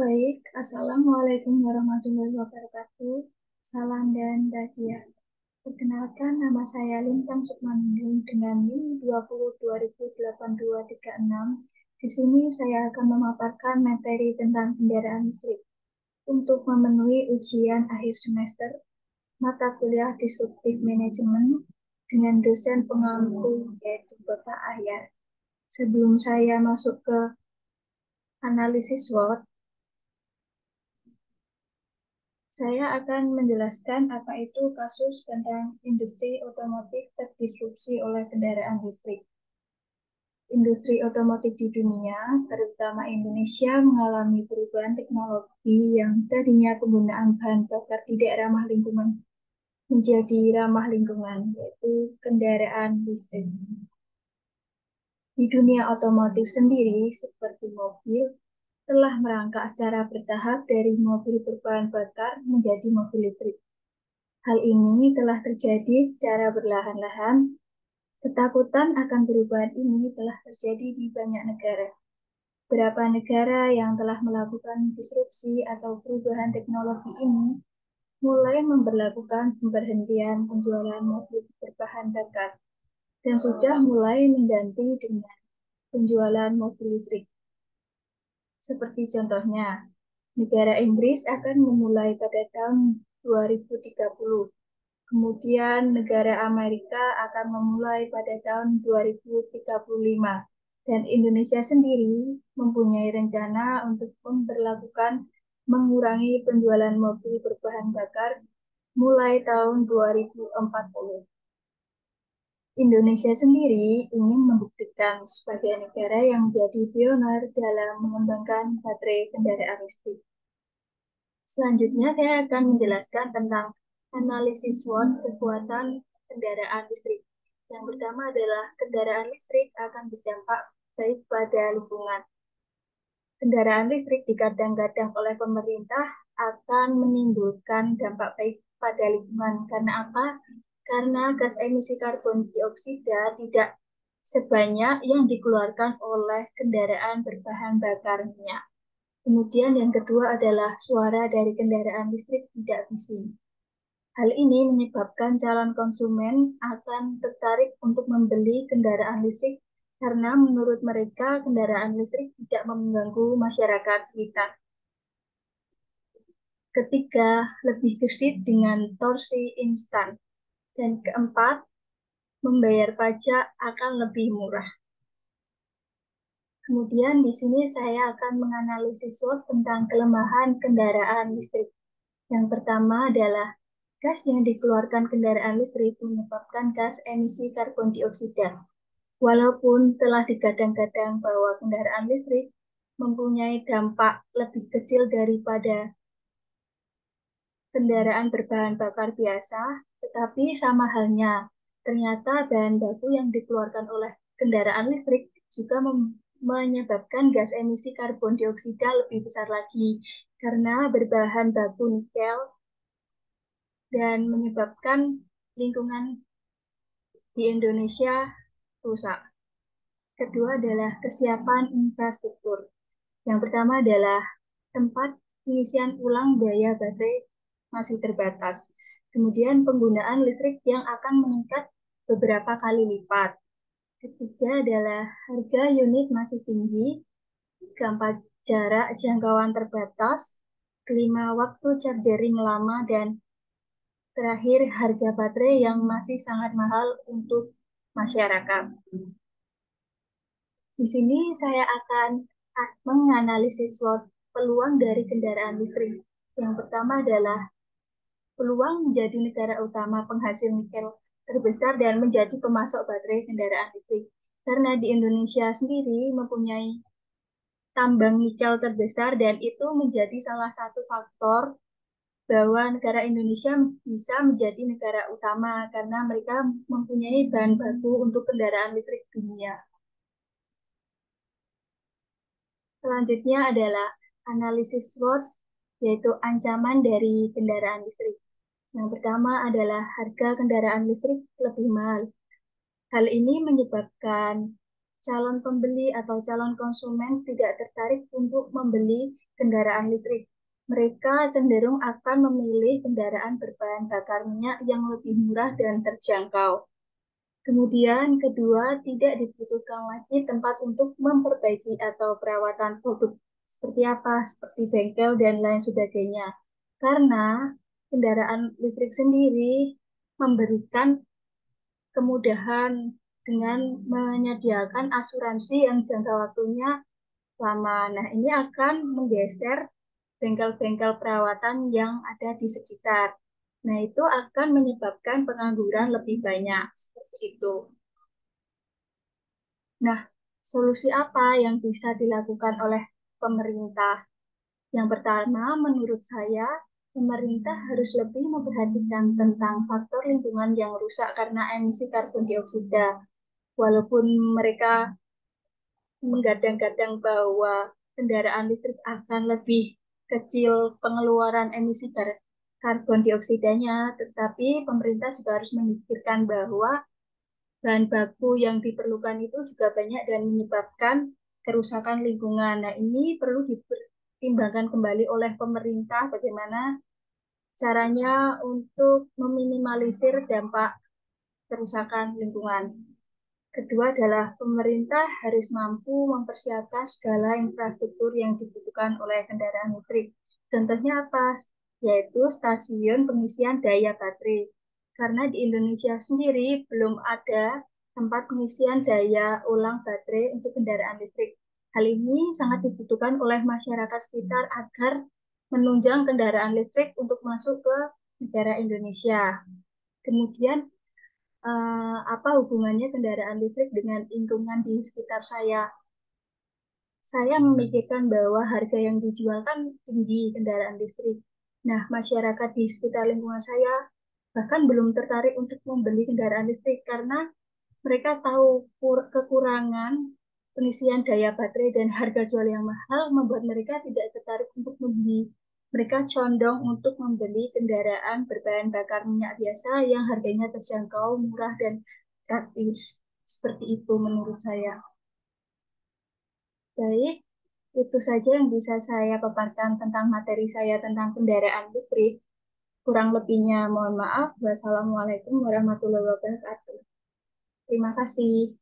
Baik, Assalamualaikum warahmatullahi wabarakatuh. Salam dan bahagia. Perkenalkan, nama saya Lintang Sukmaninding dengan NIM 2020208236. Di sini saya akan memaparkan materi tentang kendaraan listrik. Untuk memenuhi ujian akhir semester, mata kuliah Disruptive Management dengan dosen pengampu yaitu Bapak Ahyar. Sebelum saya masuk ke analisis SWOT, saya akan menjelaskan apa itu kasus tentang industri otomotif terdisrupsi oleh kendaraan listrik. Industri otomotif di dunia, terutama Indonesia, mengalami perubahan teknologi yang tadinya penggunaan bahan bakar tidak ramah lingkungan menjadi ramah lingkungan, yaitu kendaraan listrik. Di dunia otomotif sendiri, seperti mobil, telah merangkak secara bertahap dari mobil berbahan bakar menjadi mobil listrik. Hal ini telah terjadi secara perlahan-lahan. Ketakutan akan perubahan ini telah terjadi di banyak negara. Beberapa negara yang telah melakukan disrupsi atau perubahan teknologi ini mulai memberlakukan pemberhentian penjualan mobil berbahan bakar dan sudah mulai mengganti dengan penjualan mobil listrik. Seperti contohnya, negara Inggris akan memulai pada tahun 2030. Kemudian negara Amerika akan memulai pada tahun 2035 dan Indonesia sendiri mempunyai rencana untuk memberlakukan mengurangi penjualan mobil berbahan bakar mulai tahun 2040. Indonesia sendiri ingin membuktikan sebagai negara yang menjadi pionir dalam mengembangkan baterai kendaraan listrik. Selanjutnya, saya akan menjelaskan tentang analisis SWOT kekuatan kendaraan listrik. Yang pertama adalah kendaraan listrik akan berdampak baik pada lingkungan. Kendaraan listrik dikadang-kadang oleh pemerintah akan menimbulkan dampak baik pada lingkungan. Karena apa? Karena gas emisi karbon dioksida tidak sebanyak yang dikeluarkan oleh kendaraan berbahan bakar minyak. Kemudian yang kedua adalah suara dari kendaraan listrik tidak bising. Hal ini menyebabkan calon konsumen akan tertarik untuk membeli kendaraan listrik karena menurut mereka kendaraan listrik tidak mengganggu masyarakat sekitar. Ketiga, lebih gesit dengan torsi instan. Dan keempat, membayar pajak akan lebih murah. Kemudian di sini saya akan menganalisis SWOT tentang kelemahan kendaraan listrik. Yang pertama adalah gas yang dikeluarkan kendaraan listrik menyebabkan gas emisi karbon dioksida. Walaupun telah digadang-gadang bahwa kendaraan listrik mempunyai dampak lebih kecil daripada kendaraan berbahan bakar biasa, tetapi sama halnya, ternyata bahan baku yang dikeluarkan oleh kendaraan listrik juga menyebabkan gas emisi karbon dioksida lebih besar lagi karena berbahan baku nikel dan menyebabkan lingkungan di Indonesia rusak. Kedua adalah kesiapan infrastruktur. Yang pertama adalah tempat pengisian ulang daya baterai masih terbatas. Kemudian penggunaan listrik yang akan meningkat beberapa kali lipat. Ketiga adalah harga unit masih tinggi. Keempat, jarak jangkauan terbatas. Kelima, waktu charging lama. Dan terakhir, harga baterai yang masih sangat mahal untuk masyarakat. Di sini saya akan menganalisis SWOT peluang dari kendaraan listrik. Yang pertama adalah peluang menjadi negara utama penghasil nikel terbesar dan menjadi pemasok baterai kendaraan listrik. Karena di Indonesia sendiri mempunyai tambang nikel terbesar dan itu menjadi salah satu faktor bahwa negara Indonesia bisa menjadi negara utama karena mereka mempunyai bahan baku untuk kendaraan listrik dunia. Selanjutnya adalah analisis SWOT, yaitu ancaman dari kendaraan listrik. Yang pertama adalah harga kendaraan listrik lebih mahal. Hal ini menyebabkan calon pembeli atau calon konsumen tidak tertarik untuk membeli kendaraan listrik. Mereka cenderung akan memilih kendaraan berbahan bakar minyak yang lebih murah dan terjangkau. Kemudian kedua, tidak dibutuhkan lagi tempat untuk memperbaiki atau perawatan produk. Seperti apa? Seperti bengkel dan lain sebagainya. Karena kendaraan listrik sendiri memberikan kemudahan dengan menyediakan asuransi yang jangka waktunya lama. Nah, ini akan menggeser bengkel-bengkel perawatan yang ada di sekitar. Nah, itu akan menyebabkan pengangguran lebih banyak. Seperti itu. Nah, solusi apa yang bisa dilakukan oleh pemerintah? Yang pertama, menurut saya, pemerintah harus lebih memperhatikan tentang faktor lingkungan yang rusak karena emisi karbon dioksida. Walaupun mereka menggadang-gadang bahwa kendaraan listrik akan lebih kecil pengeluaran emisi karbon dioksidanya, tetapi pemerintah juga harus memikirkan bahwa bahan baku yang diperlukan itu juga banyak dan menyebabkan kerusakan lingkungan. Nah, ini perlu dipertimbangkan kembali oleh pemerintah bagaimana caranya untuk meminimalisir dampak kerusakan lingkungan. Kedua adalah pemerintah harus mampu mempersiapkan segala infrastruktur yang dibutuhkan oleh kendaraan listrik. Contohnya apa? Yaitu stasiun pengisian daya baterai. Karena di Indonesia sendiri belum ada tempat pengisian daya ulang baterai untuk kendaraan listrik. Hal ini sangat dibutuhkan oleh masyarakat sekitar agar menunjang kendaraan listrik untuk masuk ke negara Indonesia. Kemudian apa hubungannya kendaraan listrik dengan lingkungan di sekitar saya? Saya memikirkan bahwa harga yang dijualkan tinggi kendaraan listrik. Nah, masyarakat di sekitar lingkungan saya bahkan belum tertarik untuk membeli kendaraan listrik karena mereka tahu kekurangan pengisian daya baterai dan harga jual yang mahal membuat mereka tidak tertarik untuk membeli. Mereka condong untuk membeli kendaraan berbahan bakar minyak biasa yang harganya terjangkau, murah, dan praktis. Seperti itu menurut saya. Baik, itu saja yang bisa saya paparkan tentang materi saya tentang kendaraan listrik. Kurang lebihnya mohon maaf. Wassalamualaikum warahmatullahi wabarakatuh. Terima kasih.